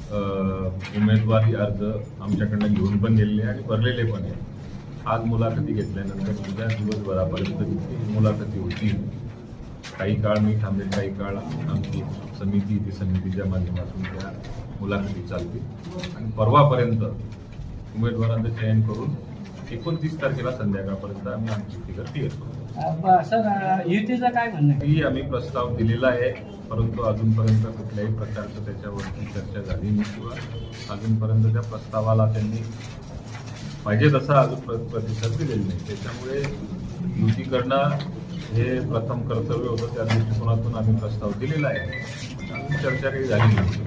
उमेदवारी अर्ज आमच्याकडनं घेऊन पण गेलेले आणि भरलेले पण आहे. आज मुलाखती घेतल्यानंतर उद्या दिवसभरापर्यंत जितकी मुलाखती होतील, काही काळ मी थांबेल, काही काळ आमची समिती ती समितीच्या माध्यमातून त्या मुलाखती चालतील आणि परवापर्यंत उमेदवारांचं चयन करून 29 तारखेला संध्याकाळपर्यंत आम्ही आमची फिगर क्लिअर करू. सर, युतीचं काय म्हणणं आहे? ही आम्ही प्रस्ताव दिलेला आहे, परंतु अजूनपर्यंत कुठल्याही प्रकारचं त्याच्यावरती चर्चा झाली नाही किंवा अजूनपर्यंत त्या प्रस्तावाला त्यांनी पाहिजे तसा अजून प्रतिसाद दिलेला नाही. त्याच्यामुळे युती करणं हे प्रथम कर्तव्य होतं, त्या दृष्टिकोनातून आम्ही प्रस्ताव दिलेला आहे. अजून चर्चा काही झाली नाही.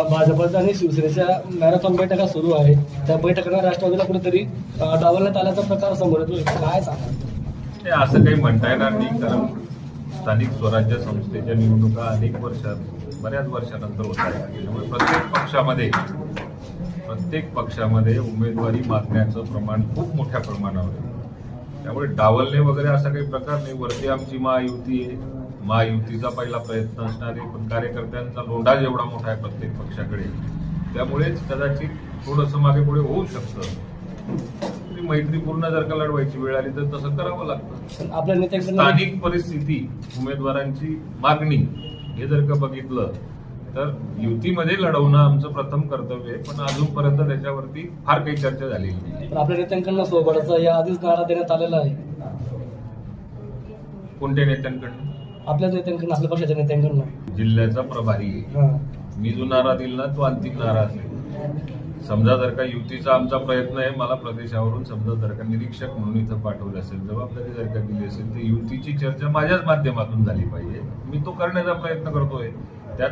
भाजपच्या आणि शिवसेनेच्या मॅरेथॉन बैठका सुरू आहे. त्या बैठकांना राष्ट्रवादीला कुठेतरी डावलण्यात आल्याचा प्रकार समोर येतो. काय सांगा? हे असं काही म्हणता येणार नाही, कारण स्थानिक स्वराज्य संस्थेच्या निवडणुका अनेक बऱ्याच वर्षानंतर होत आहेत. त्यामुळे प्रत्येक पक्षामध्ये उमेदवारी मागण्याचं प्रमाण खूप मोठ्या प्रमाणावर आहे. त्यामुळे डावलणे वगैरे असा काही प्रकार नाही. वरती आमची महायुती आहे, महायुतीचा पहिला प्रयत्न असणार आहे, पण कार्यकर्त्यांचा लोंढा जेवढा मोठा आहे प्रत्येक पक्षाकडे, त्यामुळेच कदाचित थोडंसं मागे पुढे होऊ शकतं. मैत्रीपूर्ण जर का लढवायची वेळ आली तर तसं करावं लागतं. आपल्या नेत्यांकडून स्थानिक परिस्थिती, उमेदवारांची मागणी हे जर का बघितलं तर युतीमध्ये लढवणं आमचं प्रथम कर्तव्य आहे, पण अजूनपर्यंत त्याच्यावरती फार काही चर्चा झालेली नाही. आपल्या नेत्यांकडून सोबतचा या आधीच नारा देण्यात आलेला आहे. कोणत्या नेत्यांकडनं? आपल्या नेत्यांकडून, आपल्या पक्षाच्या नेत्यांकडून. जिल्ह्याचा प्रभारी आहे, मी जो नारा दिला ना तो अंतिम नारा असेल. समजा जर का युतीचा आमचा प्रयत्न आहे, मला प्रदेशावरून समजा जर का निरीक्षक म्हणून इथं पाठवलं असेल, जबाबदारी जर का दिली असेल, तर युतीची चर्चा माझ्याच माध्यमातून झाली पाहिजे. मी तो करण्याचा प्रयत्न करतोय. त्यात